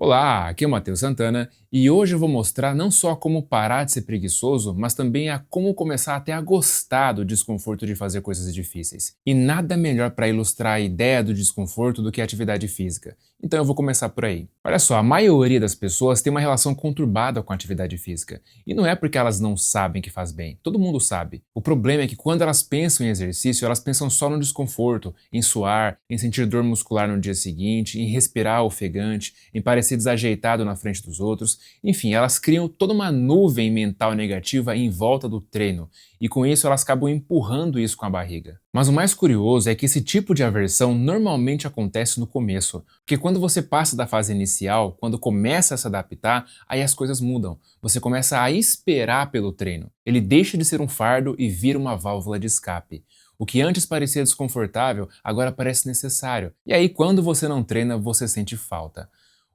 Olá, aqui é o Matheus Santana e hoje eu vou mostrar não só como parar de ser preguiçoso, mas também a como começar até a gostar do desconforto de fazer coisas difíceis. E nada melhor para ilustrar a ideia do desconforto do que a atividade física. Então eu vou começar por aí. Olha só, a maioria das pessoas tem uma relação conturbada com a atividade física. E não é porque elas não sabem que faz bem, todo mundo sabe. O problema é que quando elas pensam em exercício, elas pensam só no desconforto, em suar, em sentir dor muscular no dia seguinte, em respirar ofegante, em parecer desajeitado na frente dos outros. Enfim, elas criam toda uma nuvem mental negativa em volta do treino, e com isso elas acabam empurrando isso com a barriga. Mas o mais curioso é que esse tipo de aversão normalmente acontece no começo, porque quando você passa da fase inicial, quando começa a se adaptar, aí as coisas mudam. Você começa a esperar pelo treino. Ele deixa de ser um fardo e vira uma válvula de escape. O que antes parecia desconfortável, agora parece necessário. E aí, quando você não treina, você sente falta.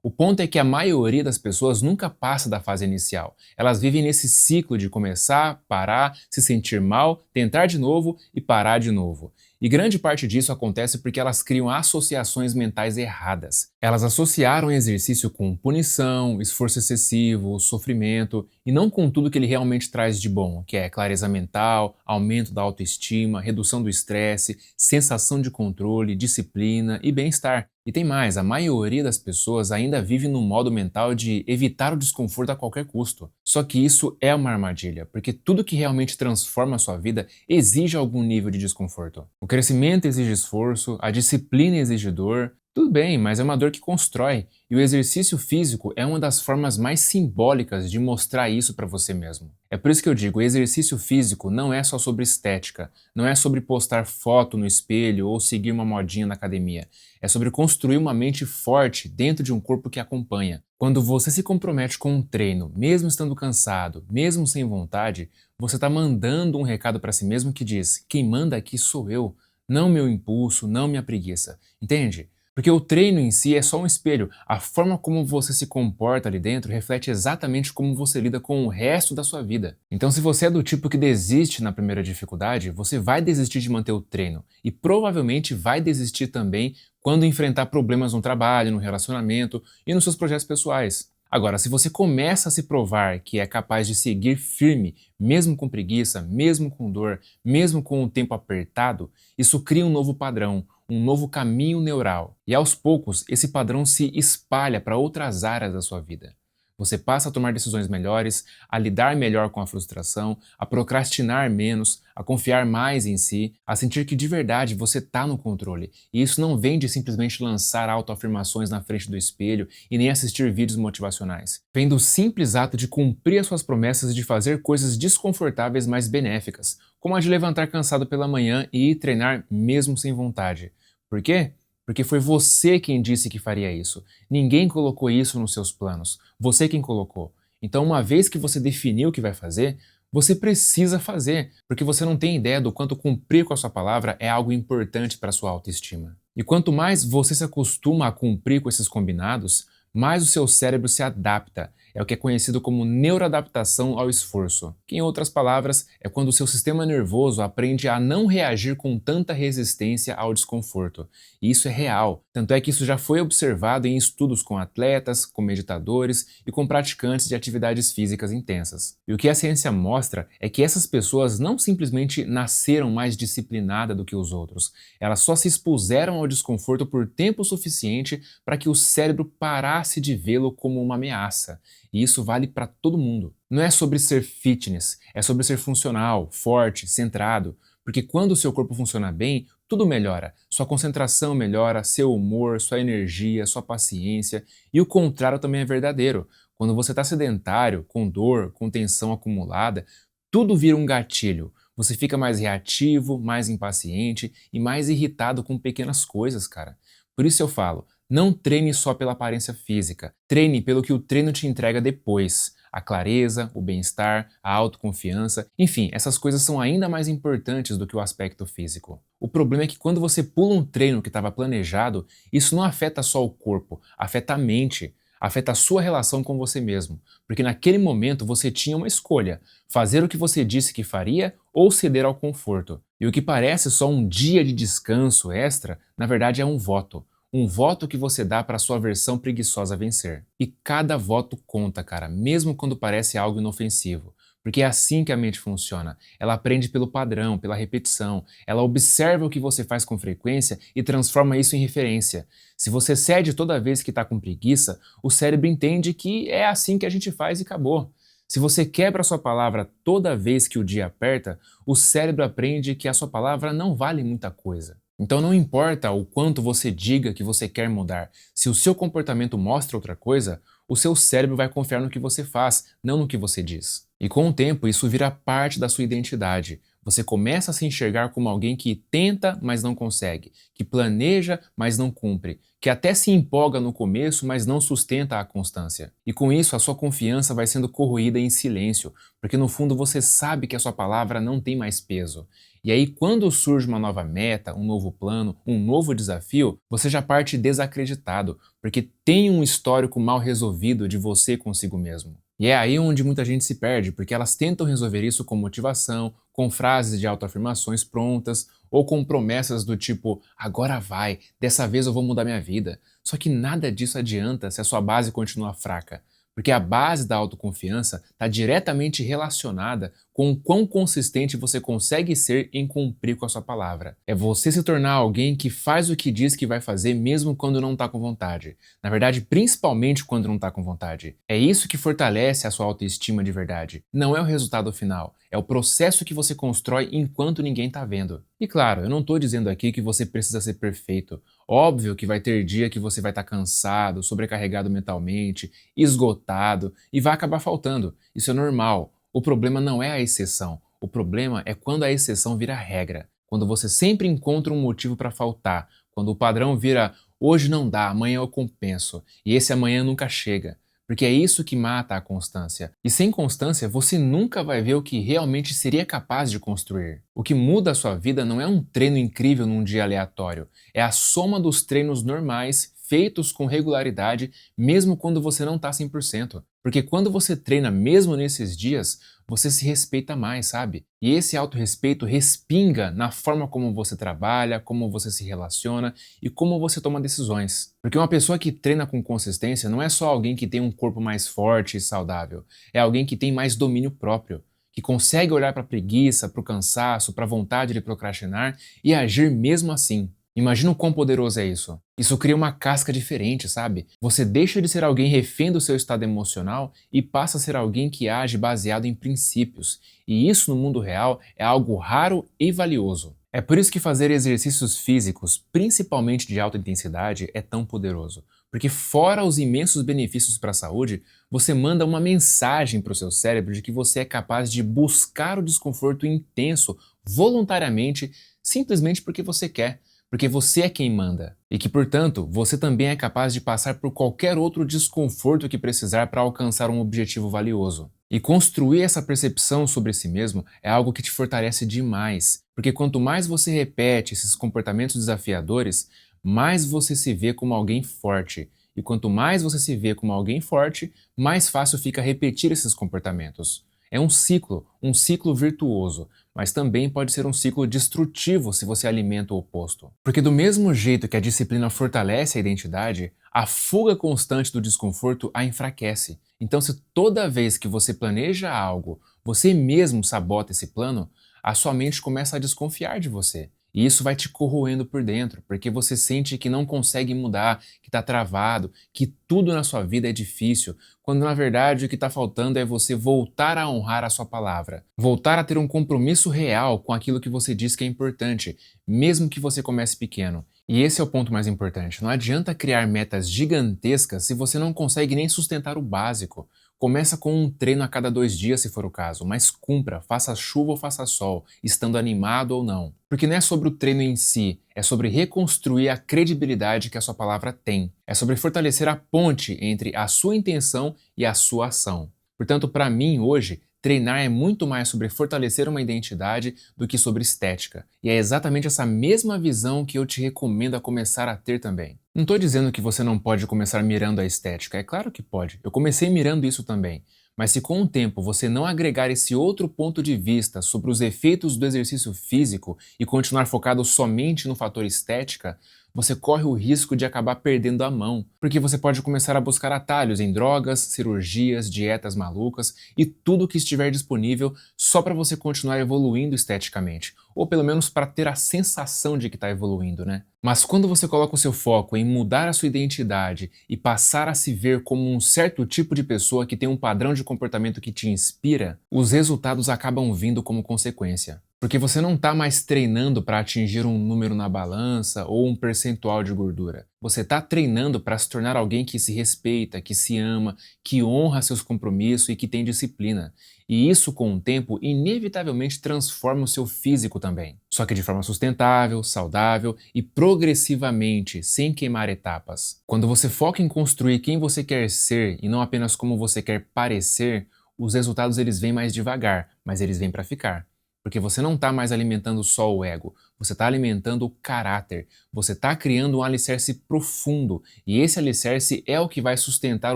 O ponto é que a maioria das pessoas nunca passa da fase inicial. Elas vivem nesse ciclo de começar, parar, se sentir mal, tentar de novo e parar de novo. E grande parte disso acontece porque elas criam associações mentais erradas. Elas associaram o exercício com punição, esforço excessivo, sofrimento, e não com tudo que ele realmente traz de bom, que é clareza mental, aumento da autoestima, redução do estresse, sensação de controle, disciplina e bem-estar. E tem mais, a maioria das pessoas ainda vive no modo mental de evitar o desconforto a qualquer custo. Só que isso é uma armadilha, porque tudo que realmente transforma a sua vida exige algum nível de desconforto. O crescimento exige esforço, a disciplina exige dor. Tudo bem, mas é uma dor que constrói, e o exercício físico é uma das formas mais simbólicas de mostrar isso para você mesmo. É por isso que eu digo, o exercício físico não é só sobre estética, não é sobre postar foto no espelho ou seguir uma modinha na academia. É sobre construir uma mente forte dentro de um corpo que acompanha. Quando você se compromete com um treino, mesmo estando cansado, mesmo sem vontade, você está mandando um recado para si mesmo que diz: quem manda aqui sou eu, não meu impulso, não minha preguiça. Entende? Porque o treino em si é só um espelho. A forma como você se comporta ali dentro reflete exatamente como você lida com o resto da sua vida. Então, se você é do tipo que desiste na primeira dificuldade, você vai desistir de manter o treino e provavelmente vai desistir também quando enfrentar problemas no trabalho, no relacionamento e nos seus projetos pessoais. Agora, se você começa a se provar que é capaz de seguir firme, mesmo com preguiça, mesmo com dor, mesmo com o tempo apertado, isso cria um novo padrão, um novo caminho neural. E aos poucos, esse padrão se espalha para outras áreas da sua vida. Você passa a tomar decisões melhores, a lidar melhor com a frustração, a procrastinar menos, a confiar mais em si, a sentir que de verdade você está no controle. E isso não vem de simplesmente lançar autoafirmações na frente do espelho e nem assistir vídeos motivacionais. Vem do simples ato de cumprir as suas promessas e de fazer coisas desconfortáveis mas benéficas, como a de levantar cansado pela manhã e ir treinar mesmo sem vontade. Por quê? Porque foi você quem disse que faria isso. Ninguém colocou isso nos seus planos. Você quem colocou. Então, uma vez que você definiu o que vai fazer, você precisa fazer, porque você não tem ideia do quanto cumprir com a sua palavra é algo importante para a sua autoestima. E quanto mais você se acostuma a cumprir com esses combinados, mais o seu cérebro se adapta. É o que é conhecido como neuroadaptação ao esforço, que em outras palavras é quando o seu sistema nervoso aprende a não reagir com tanta resistência ao desconforto. E isso é real, tanto é que isso já foi observado em estudos com atletas, com meditadores e com praticantes de atividades físicas intensas. E o que a ciência mostra é que essas pessoas não simplesmente nasceram mais disciplinadas do que os outros, elas só se expuseram ao desconforto por tempo suficiente para que o cérebro parasse de vê-lo como uma ameaça. E isso vale para todo mundo. Não é sobre ser fitness, é sobre ser funcional, forte, centrado. Porque quando o seu corpo funciona bem, tudo melhora. Sua concentração melhora, seu humor, sua energia, sua paciência. E o contrário também é verdadeiro. Quando você está sedentário, com dor, com tensão acumulada, tudo vira um gatilho. Você fica mais reativo, mais impaciente e mais irritado com pequenas coisas, cara. Por isso eu falo, não treine só pela aparência física, treine pelo que o treino te entrega depois. A clareza, o bem-estar, a autoconfiança, enfim, essas coisas são ainda mais importantes do que o aspecto físico. O problema é que quando você pula um treino que estava planejado, isso não afeta só o corpo, afeta a mente, afeta a sua relação com você mesmo. Porque naquele momento você tinha uma escolha, fazer o que você disse que faria ou ceder ao conforto. E o que parece só um dia de descanso extra, na verdade é um voto. um voto que você dá para sua versão preguiçosa vencer. E cada voto conta, cara, mesmo quando parece algo inofensivo. Porque é assim que a mente funciona. Ela aprende pelo padrão, pela repetição. Ela observa o que você faz com frequência e transforma isso em referência. Se você cede toda vez que está com preguiça, o cérebro entende que é assim que a gente faz e acabou. Se você quebra a sua palavra toda vez que o dia aperta, o cérebro aprende que a sua palavra não vale muita coisa. Então não importa o quanto você diga que você quer mudar, se o seu comportamento mostra outra coisa, o seu cérebro vai confiar no que você faz, não no que você diz. E com o tempo, isso vira parte da sua identidade. Você começa a se enxergar como alguém que tenta, mas não consegue, que planeja, mas não cumpre, que até se empolga no começo, mas não sustenta a constância. E com isso, a sua confiança vai sendo corroída em silêncio, porque no fundo você sabe que a sua palavra não tem mais peso. E aí, quando surge uma nova meta, um novo plano, um novo desafio, você já parte desacreditado, porque tem um histórico mal resolvido de você consigo mesmo. E é aí onde muita gente se perde, porque elas tentam resolver isso com motivação, com frases de autoafirmações prontas, ou com promessas do tipo, agora vai, dessa vez eu vou mudar minha vida. Só que nada disso adianta se a sua base continua fraca. Porque a base da autoconfiança está diretamente relacionada com o quão consistente você consegue ser em cumprir com a sua palavra. É você se tornar alguém que faz o que diz que vai fazer mesmo quando não está com vontade. Na verdade, principalmente quando não está com vontade. É isso que fortalece a sua autoestima de verdade. Não é o resultado final, é o processo que você constrói enquanto ninguém está vendo. E claro, eu não estou dizendo aqui que você precisa ser perfeito. Óbvio que vai ter dia que você vai estar cansado, sobrecarregado mentalmente, esgotado e vai acabar faltando. Isso é normal. O problema não é a exceção. O problema é quando a exceção vira regra. Quando você sempre encontra um motivo para faltar. Quando o padrão vira hoje não dá, amanhã eu compenso. E esse amanhã nunca chega. Porque é isso que mata a constância. E sem constância, você nunca vai ver o que realmente seria capaz de construir. O que muda a sua vida não é um treino incrível num dia aleatório. É a soma dos treinos normais, feitos com regularidade, mesmo quando você não está 100%. Porque quando você treina mesmo nesses dias, você se respeita mais, sabe? E esse autorrespeito respinga na forma como você trabalha, como você se relaciona e como você toma decisões. Porque uma pessoa que treina com consistência não é só alguém que tem um corpo mais forte e saudável, é alguém que tem mais domínio próprio, que consegue olhar para a preguiça, para o cansaço, para a vontade de procrastinar e agir mesmo assim. Imagina o quão poderoso é isso. Isso cria uma casca diferente, sabe? Você deixa de ser alguém refém do seu estado emocional e passa a ser alguém que age baseado em princípios. E isso no mundo real é algo raro e valioso. É por isso que fazer exercícios físicos, principalmente de alta intensidade, é tão poderoso. Porque fora os imensos benefícios para a saúde, você manda uma mensagem para o seu cérebro de que você é capaz de buscar o desconforto intenso voluntariamente, simplesmente porque você quer. Porque você é quem manda. E que, portanto, você também é capaz de passar por qualquer outro desconforto que precisar para alcançar um objetivo valioso. E construir essa percepção sobre si mesmo é algo que te fortalece demais. Porque quanto mais você repete esses comportamentos desafiadores, mais você se vê como alguém forte. E quanto mais você se vê como alguém forte, mais fácil fica repetir esses comportamentos. É um ciclo virtuoso, mas também pode ser um ciclo destrutivo se você alimenta o oposto. Porque do mesmo jeito que a disciplina fortalece a identidade, a fuga constante do desconforto a enfraquece. Então, se toda vez que você planeja algo, você mesmo sabota esse plano, a sua mente começa a desconfiar de você. E isso vai te corroendo por dentro, porque você sente que não consegue mudar, que está travado, que tudo na sua vida é difícil, quando na verdade o que está faltando é você voltar a honrar a sua palavra, voltar a ter um compromisso real com aquilo que você diz que é importante, mesmo que você comece pequeno. E esse é o ponto mais importante. Não adianta criar metas gigantescas se você não consegue nem sustentar o básico. Começa com um treino a cada 2 dias, se for o caso, mas cumpra, faça chuva ou faça sol, estando animado ou não. Porque não é sobre o treino em si, é sobre reconstruir a credibilidade que a sua palavra tem. É sobre fortalecer a ponte entre a sua intenção e a sua ação. Portanto, para mim, hoje, treinar é muito mais sobre fortalecer uma identidade do que sobre estética. E é exatamente essa mesma visão que eu te recomendo a começar a ter também. Não estou dizendo que você não pode começar mirando a estética, é claro que pode. Eu comecei mirando isso também. Mas se com o tempo você não agregar esse outro ponto de vista sobre os efeitos do exercício físico e continuar focado somente no fator estética, você corre o risco de acabar perdendo a mão, porque você pode começar a buscar atalhos em drogas, cirurgias, dietas malucas e tudo que estiver disponível só para você continuar evoluindo esteticamente, ou pelo menos para ter a sensação de que está evoluindo, né? Mas quando você coloca o seu foco em mudar a sua identidade e passar a se ver como um certo tipo de pessoa que tem um padrão de comportamento que te inspira, os resultados acabam vindo como consequência. Porque você não está mais treinando para atingir um número na balança ou um percentual de gordura. Você está treinando para se tornar alguém que se respeita, que se ama, que honra seus compromissos e que tem disciplina. E isso, com o tempo, inevitavelmente transforma o seu físico também. Só que de forma sustentável, saudável e progressivamente, sem queimar etapas. Quando você foca em construir quem você quer ser e não apenas como você quer parecer, os resultados eles vêm mais devagar, mas eles vêm para ficar. Porque você não está mais alimentando só o ego, você está alimentando o caráter, você está criando um alicerce profundo e esse alicerce é o que vai sustentar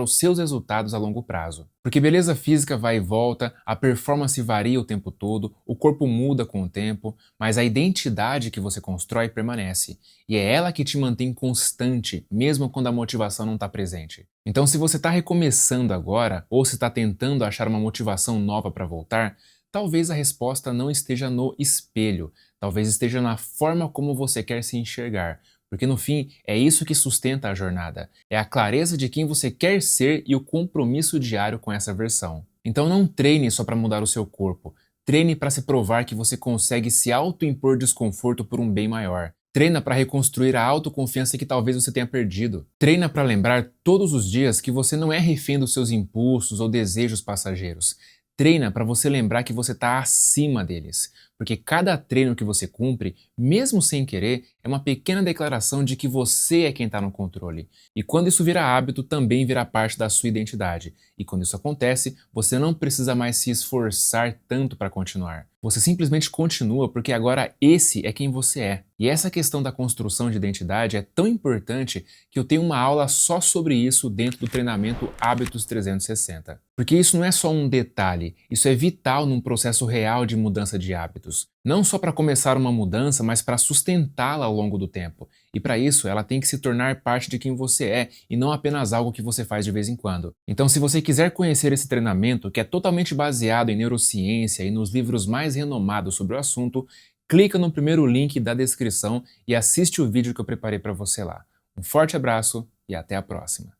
os seus resultados a longo prazo. Porque beleza física vai e volta, a performance varia o tempo todo, o corpo muda com o tempo, mas a identidade que você constrói permanece e é ela que te mantém constante, mesmo quando a motivação não está presente. Então, se você está recomeçando agora ou se está tentando achar uma motivação nova para voltar, talvez a resposta não esteja no espelho, talvez esteja na forma como você quer se enxergar, porque no fim é isso que sustenta a jornada, é a clareza de quem você quer ser e o compromisso diário com essa versão. Então não treine só para mudar o seu corpo, treine para se provar que você consegue se autoimpor desconforto por um bem maior. Treina para reconstruir a autoconfiança que talvez você tenha perdido. Treina para lembrar todos os dias que você não é refém dos seus impulsos ou desejos passageiros. Treina para você lembrar que você está acima deles, porque cada treino que você cumpre, mesmo sem querer, é uma pequena declaração de que você é quem está no controle. E quando isso vira hábito, também vira parte da sua identidade. E quando isso acontece, você não precisa mais se esforçar tanto para continuar. Você simplesmente continua porque agora esse é quem você é. E essa questão da construção de identidade é tão importante que eu tenho uma aula só sobre isso dentro do treinamento Hábitos 360. Porque isso não é só um detalhe, isso é vital num processo real de mudança de hábitos. Não só para começar uma mudança, mas para sustentá-la ao longo do tempo. E para isso, ela tem que se tornar parte de quem você é e não apenas algo que você faz de vez em quando. Então, se você quiser conhecer esse treinamento, que é totalmente baseado em neurociência e nos livros mais renomados sobre o assunto, clica no primeiro link da descrição e assiste o vídeo que eu preparei para você lá. Um forte abraço e até a próxima!